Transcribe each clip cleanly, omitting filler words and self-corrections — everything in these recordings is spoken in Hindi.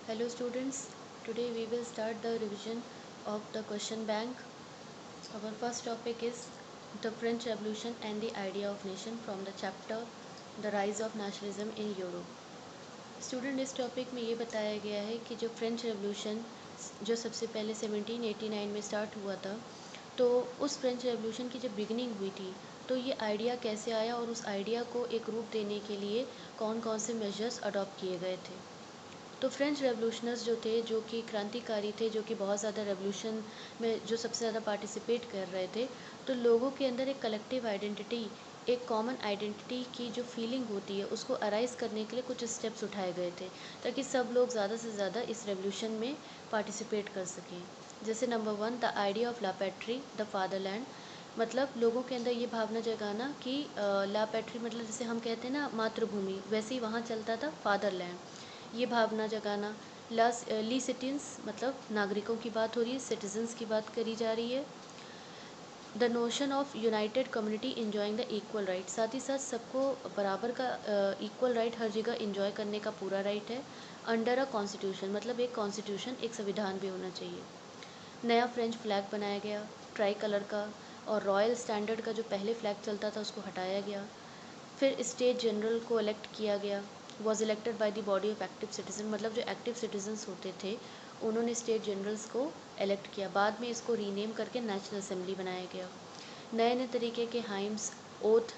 Hello students, today we will start the revision of the question bank. Our first topic is the French Revolution and the idea of nation from the chapter The Rise of Nationalism in Europe. Student इस टॉपिक में ये बताया गया है कि जो फ्रेंच रेवोल्यूशन जो सबसे पहले 1789 में स्टार्ट हुआ था, तो उस फ्रेंच रेवोल्यूशन की जब बिगिनिंग हुई थी तो ये आइडिया कैसे आया और उस आइडिया को एक रूप देने के लिए कौन कौन से मेजर्स अडॉप्ट किए गए थे। तो फ्रेंच रेवोल्यूशनर्स जो थे, जो कि क्रांतिकारी थे, जो कि बहुत ज़्यादा रेवोल्यूशन में जो सबसे ज़्यादा पार्टिसिपेट कर रहे थे, तो लोगों के अंदर एक कलेक्टिव आइडेंटिटी, एक कॉमन आइडेंटिटी की जो फीलिंग होती है उसको अराइज करने के लिए कुछ स्टेप्स उठाए गए थे ताकि सब लोग ज़्यादा से ज़्यादा इस रेवोल्यूशन में पार्टिसिपेट कर सकें। जैसे number 1, the idea of la patrie the fatherland, मतलब लोगों के अंदर ये भावना जगाना कि ला पैट्री मतलब जैसे हम कहते हैं ना मातृभूमि, वैसे ही वहाँ चलता था फादरलैंड, ये भावना जगाना। ली सिटीन्स मतलब नागरिकों की बात हो रही है, सिटीजन्स की बात करी जा रही है। The notion of United community enjoying the equal right, साथ ही साथ सबको बराबर का इक्वल राइट हर जगह इंजॉय करने का पूरा राइट है। अंडर अ कॉन्स्टिट्यूशन मतलब एक कॉन्स्टिट्यूशन, एक संविधान भी होना चाहिए। नया फ्रेंच फ्लैग बनाया गया ट्राई कलर का, और रॉयल स्टैंडर्ड का जो पहले फ्लैग चलता था उसको हटाया गया। फिर स्टेट जनरल को इलेक्ट किया गया, was elected by the body of active citizen, मतलब जो एक्टिव सिटीजन्स होते थे उन्होंने स्टेट जनरल्स को इलेक्ट किया। बाद में इसको रीनेम करके नेशनल असेंबली बनाया गया। नए नए तरीके के हाइम्स, ओथ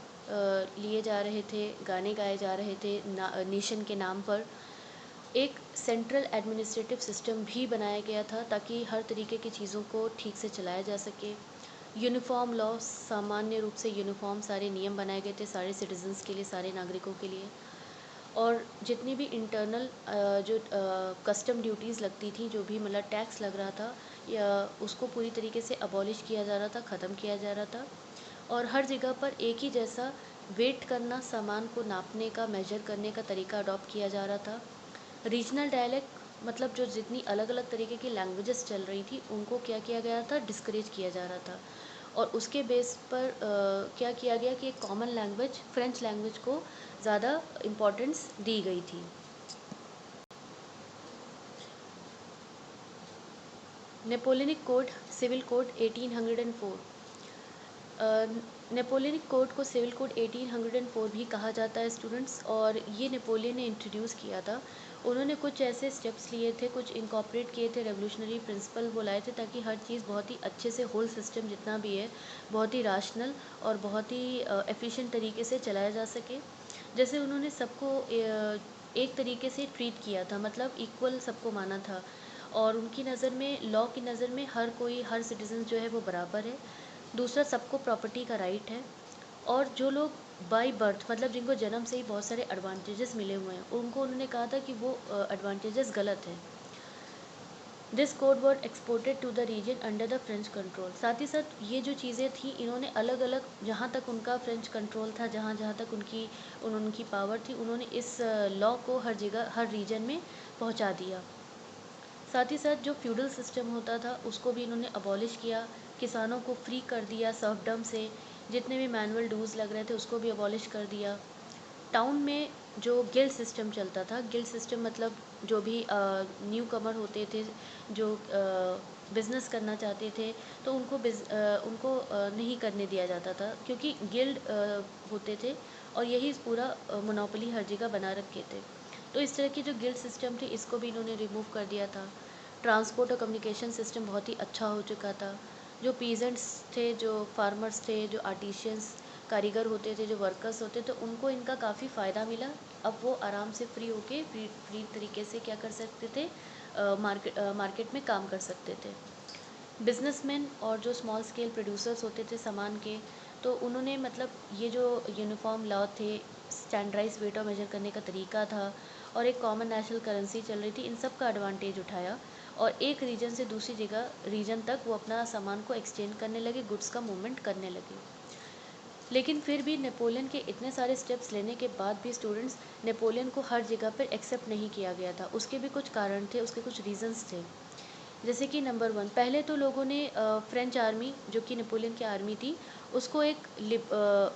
लिए जा रहे थे, गाने गाए जा रहे थे नेशन के नाम पर। एक सेंट्रल एडमिनिस्ट्रेटिव सिस्टम भी बनाया गया था ताकि हर तरीके की चीज़ों को ठीक से चलाया जा सके। यूनिफॉर्म लॉ, सामान्य रूप से यूनिफॉर्म सारे नियम बनाए गए थे सारे सिटीजन्स के लिए, सारे नागरिकों के लिए। और जितनी भी इंटरनल जो कस्टम ड्यूटीज़ लगती थी, जो भी मतलब टैक्स लग रहा था, या उसको पूरी तरीके से अबॉलिश किया जा रहा था, ख़त्म किया जा रहा था। और हर जगह पर एक ही जैसा वेट करना, सामान को नापने का, मेजर करने का तरीका अडॉप्ट किया जा रहा था। रीजनल डायलेक्ट मतलब जो जितनी अलग अलग तरीके की लैंग्वेजेस चल रही थी उनको क्या किया गया था, डिस्करेज किया जा रहा था। और उसके बेस पर क्या किया गया कि एक कॉमन लैंग्वेज, फ्रेंच लैंग्वेज को ज़्यादा इम्पोर्टेंस दी गई थी। Napoleonic code, civil code 1804, Napoleonic code को सिविल कोड 1804 भी कहा जाता है स्टूडेंट्स, और ये नेपोलियन ने इंट्रोड्यूस किया था। उन्होंने कुछ ऐसे स्टेप्स लिए थे, कुछ इनकॉर्पोरेट किए थे, रेवोल्यूशनरी प्रिंसिपल वो लाए थे ताकि हर चीज़ बहुत ही अच्छे से, होल सिस्टम जितना भी है बहुत ही राशनल और बहुत ही एफिशिएंट तरीके से चलाया जा सके। जैसे उन्होंने सबको एक तरीके से ट्रीट किया था, मतलब इक्वल सबको माना था, और उनकी नज़र में, लॉ की नज़र में हर कोई, हर सिटीज़न जो है वो बराबर है। दूसरा, सबको प्रॉपर्टी का राइट है। और जो लोग बाय बर्थ मतलब जिनको जन्म से ही बहुत सारे एडवांटेजेस मिले हुए हैं, उनको उन्होंने कहा था कि वो एडवांटेजेस गलत हैं। This code word exported to the region under the French control, साथ ही साथ ये जो चीज़ें थी इन्होंने अलग अलग, जहाँ तक उनका फ्रेंच कंट्रोल था, जहाँ जहाँ तक उनकी पावर थी, उन्होंने इस लॉ को हर जगह, हर रीजन में पहुँचा दिया। साथ ही साथ जो फ्यूडल सिस्टम होता था उसको भी इन्होंने अबॉलिश किया, किसानों को फ्री कर दिया सर्फडम से, जितने भी मैनुअल ड्यूज़ लग रहे थे उसको भी अबॉलिश कर दिया। टाउन में जो गिल्ड सिस्टम चलता था, गिल्ड सिस्टम मतलब जो भी न्यू कमर होते थे, जो बिज़नेस करना चाहते थे, तो उनको नहीं करने दिया जाता था क्योंकि गिल्ड होते थे और यही पूरा मोनोपोली हर जगह बना रखे थे। तो इस तरह की जो गिल्ड सिस्टम थी इसको भी इन्होंने रिमूव कर दिया था। ट्रांसपोर्ट और कम्युनिकेशन सिस्टम बहुत ही अच्छा हो चुका था। जो पीजेंट्स थे, जो फार्मर्स थे, जो आर्टिशियंस, कारीगर होते थे, जो वर्कर्स होते, तो उनको इनका काफ़ी फ़ायदा मिला। अब वो आराम से फ्री होके फ्री तरीके से क्या कर सकते थे, मार्केट में काम कर सकते थे। बिजनेसमैन और जो स्मॉल स्केल प्रोड्यूसर्स होते थे सामान के, तो उन्होंने मतलब ये जो यूनिफॉर्म लॉ थे, स्टैंडर्डाइज वेट और मेजर करने का तरीका था, और एक कॉमन नेशनल करेंसी चल रही थी, इन सब का एडवांटेज उठाया और एक रीजन से दूसरी जगह, रीजन तक वो अपना सामान को एक्सचेंज करने लगे, गुड्स का मूवमेंट करने लगे। लेकिन फिर भी नेपोलियन के इतने सारे स्टेप्स लेने के बाद भी स्टूडेंट्स, नेपोलियन को हर जगह पर एक्सेप्ट नहीं किया गया था। उसके भी कुछ कारण थे, उसके कुछ रीजंस थे। जैसे कि नंबर 1, पहले तो लोगों ने फ्रेंच आर्मी, जो कि नेपोलियन की आर्मी थी, उसको एक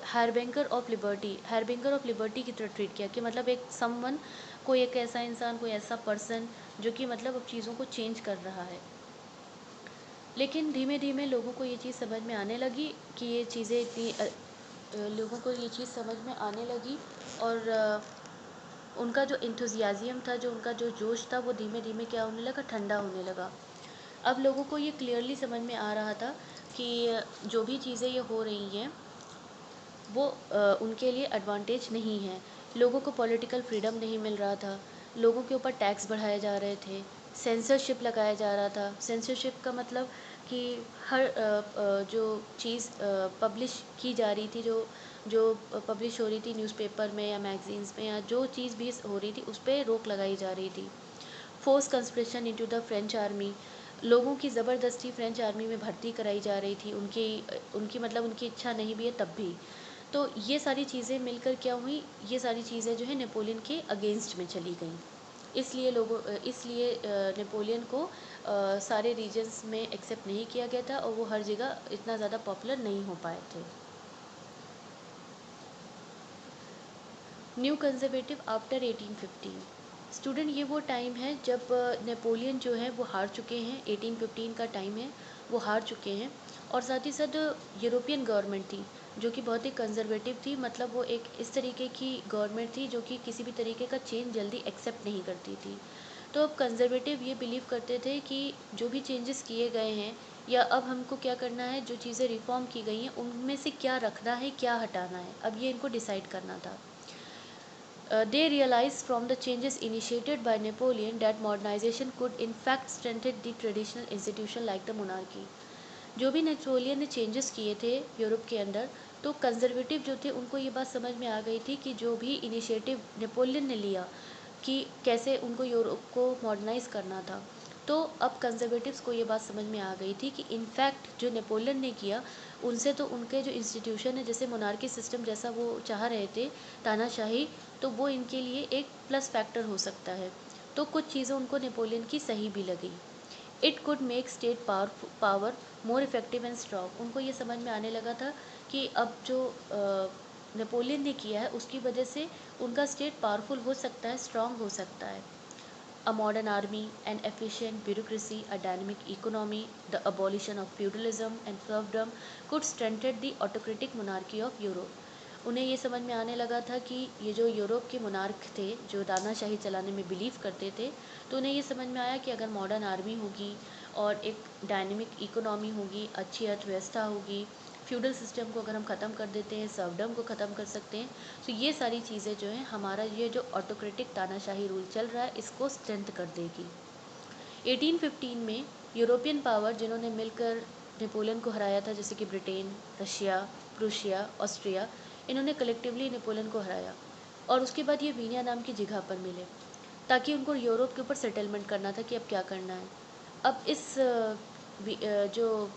हार्बिंगर ऑफ लिबर्टी की तरह ट्रीट किया कि मतलब एक समवन, कोई एक ऐसा इंसान, कोई ऐसा पर्सन जो कि मतलब अब चीज़ों को चेंज कर रहा है। लेकिन धीमे धीमे लोगों को ये चीज़ समझ में आने लगी कि ये चीज़ें इतनी लोगों को ये चीज़ समझ में आने लगी, और उनका जो इंथुजियाज़म था, जो उनका जो जोश था, वो धीमे धीमे क्या होने लगा, ठंडा होने लगा। अब लोगों को ये क्लियरली समझ में आ रहा था कि जो भी चीज़ें ये हो रही हैं वो उनके लिए एडवांटेज नहीं है। लोगों को पॉलिटिकल फ्रीडम नहीं मिल रहा था, लोगों के ऊपर टैक्स बढ़ाए जा रहे थे, सेंसरशिप लगाया जा रहा था। सेंसरशिप का मतलब कि हर जो चीज़ पब्लिश की जा रही थी, जो जो पब्लिश हो रही थी न्यूज़पेपर में या मैगजीन्स में, या जो चीज़ भी हो रही थी उस पर रोक लगाई जा रही थी। Force conscription into the French army, लोगों की ज़बरदस्ती फ्रेंच आर्मी में भर्ती कराई जा रही थी, उनकी उनकी मतलब उनकी इच्छा नहीं भी है तब भी। तो ये सारी चीज़ें मिलकर क्या हुई, ये सारी चीज़ें जो है नेपोलियन के अगेंस्ट में चली गई। इसलिए नेपोलियन को सारे रीजन्स में एक्सेप्ट नहीं किया गया था, और वो हर जगह इतना ज़्यादा पॉपुलर नहीं हो पाए थे। New conservative after 1815। स्टूडेंट, ये वो टाइम है जब नेपोलियन जो है वो हार चुके हैं। 1815 का टाइम है, वो हार चुके हैं। और साथ ही साथ यूरोपियन गवर्नमेंट थी जो कि बहुत ही कंजर्वेटिव थी, मतलब वो एक इस तरीके की गवर्नमेंट थी जो कि किसी भी तरीके का चेंज जल्दी एक्सेप्ट नहीं करती थी। तो अब कंजर्वेटिव ये बिलीव करते थे कि जो भी चेंजेस किए गए हैं, या अब हमको क्या करना है, जो चीज़ें रिफॉर्म की गई हैं उनमें से क्या रखना है, क्या हटाना है, अब ये इनको डिसाइड करना था। They realized from the changes initiated by Napoleon that modernization could in fact strengthen the traditional institution like the monarchy. जो भी नेपोलियन ने चेंजेस किए थे यूरोप के अंदर, तो कंजर्वेटिव जो थे उनको ये बात समझ में आ गई थी कि जो भी इनिशिएटिव नेपोलियन ने लिया कि कैसे उनको यूरोप को मॉडर्नाइज करना था, तो अब कंजर्वेटिव्स को ये बात समझ में आ गई थी कि इनफैक्ट जो नेपोलियन ने किया उनसे तो उनके जो इंस्टीट्यूशन है, जैसे मोनार्की सिस्टम जैसा वो चाह रहे थे, तानाशाही, तो वो इनके लिए एक प्लस फैक्टर हो सकता है। तो कुछ चीज़ें उनको नेपोलियन की सही भी लगी। It could make state power more effective and strong. उनको ये समझ में आने लगा था कि अब जो नेपोलियन ने किया है उसकी वजह से उनका स्टेट पावरफुल हो सकता है, स्ट्रॉन्ग हो सकता है। A modern army, an efficient bureaucracy, a dynamic economy, the abolition of feudalism and serfdom could strengthen the autocratic monarchy of Europe. उन्हें ये समझ में आने लगा था कि ये जो यूरोप के मोनार्क थे जो तानाशाही चलाने में बिलीव करते थे, तो उन्हें ये समझ में आया कि अगर मॉडर्न आर्मी होगी और एक डायनेमिक इकोनॉमी होगी, अच्छी अर्थव्यवस्था होगी, फ्यूडल सिस्टम को अगर हम ख़त्म कर देते हैं, सर्वडम को ख़त्म कर सकते हैं, तो ये सारी चीज़ें जो हैं हमारा ये जो ऑटोक्रेटिक तानाशाही रूल चल रहा है इसको स्ट्रेंथ कर देगी। 1815 में यूरोपियन पावर जिन्होंने मिलकर नेपोलियन को हराया था, जैसे कि ब्रिटेन, रशिया, प्रूशिया, ऑस्ट्रिया, इन्होंने कलेक्टिवली नेपोलियन को हराया, और उसके बाद ये वीनिया नाम की जगह पर मिले ताकि उनको यूरोप के ऊपर सेटलमेंट करना था कि अब क्या करना है। अब इस जो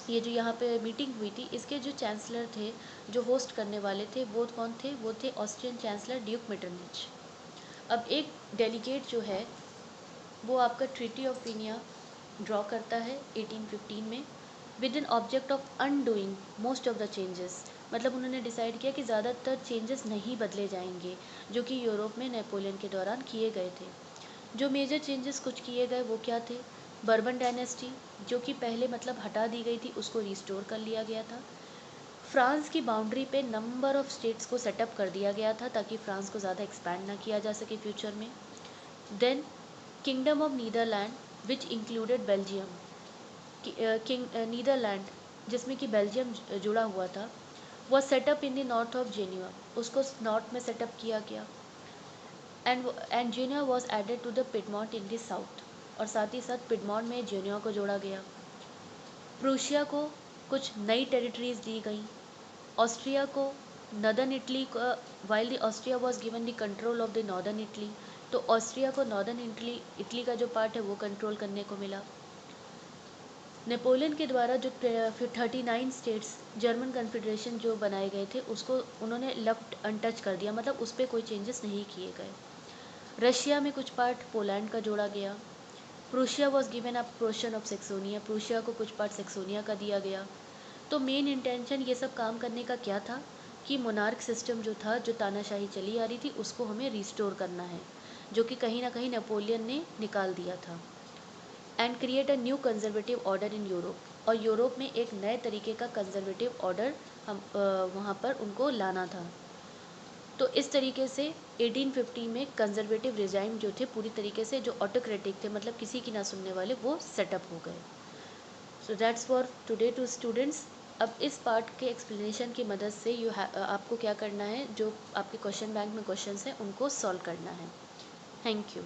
ये जो यहाँ पे मीटिंग हुई थी, इसके जो चांसलर थे, जो होस्ट करने वाले थे, वो कौन थे, वो थे ऑस्ट्रियन चांसलर ड्यूक मेटरनिच। अब एक डेलीगेट जो है वो आपका ट्रीटी ऑफ वीनिया ड्रॉ करता है 1815 में, with an object of undoing most of the changes. मतलब उन्होंने डिसाइड किया कि ज़्यादातर चेंजेस नहीं बदले जाएंगे जो कि यूरोप में नेपोलियन के दौरान किए गए थे। जो मेजर चेंजेस कुछ किए गए वो क्या थे, बर्बन डायनेस्टी जो कि पहले मतलब हटा दी गई थी उसको रिस्टोर कर लिया गया था। फ्रांस की बाउंड्री पे नंबर ऑफ स्टेट्स को सेटअप कर दिया गया था ताकि फ्रांस को ज़्यादा एक्सपैंड ना किया जा सके फ्यूचर में। Then kingdom of Netherland which included Belgium, Netherland जिसमें कि बेल्जियम जुड़ा हुआ था, वह setup in the north of Genoa, उसको नॉर्थ में सेटअप किया गया। And Genoa was added to the Piedmont in the south, और साथ ही साथ पिडमॉन्ट में जेन्युआ को जोड़ा गया। प्रूशिया को कुछ नई टेरिटरीज दी गई। ऑस्ट्रिया को नॉर्दर्न इटली का, while the Austria was given the control of the northern Italy, तो ऑस्ट्रिया को नॉर्दर्न इटली का जो पार्ट है वो कंट्रोल करने को मिला। नेपोलियन के द्वारा जो 39 स्टेट्स जर्मन कन्फेडरेशन जो बनाए गए थे उसको उन्होंने लेफ्ट अनटच कर दिया, मतलब उस पर कोई चेंजेस नहीं किए गए। रशिया में कुछ पार्ट पोलैंड का जोड़ा गया। Prussia was given a portion of Saxonia, Prussia को कुछ पार्ट सेक्सोनिया का दिया गया। तो मेन इंटेंशन ये सब काम करने का क्या था कि मोनार्क सिस्टम जो था, जो तानाशाही चली आ रही थी, उसको हमें रिस्टोर करना है, जो कि कहीं ना कहीं नेपोलियन ने निकाल दिया था। And create a new conservative order in Europe, और यूरोप में एक नए तरीके का कंजर्वेटिव ऑर्डर हम वहाँ पर उनको लाना था। तो इस तरीके से 1850 में कंजर्वेटिव रिजाइम जो थे पूरी तरीके से, जो ऑटोक्रेटिक थे, मतलब किसी की ना सुनने वाले, वो सेटअप हो गए। So that's for today to students. अब इस पार्ट के एक्सप्लेनेशन की मदद से आपको क्या करना है, जो आपके क्वेश्चन बैंक में क्वेश्चंस हैं उनको सॉल्व करना है। Thank you.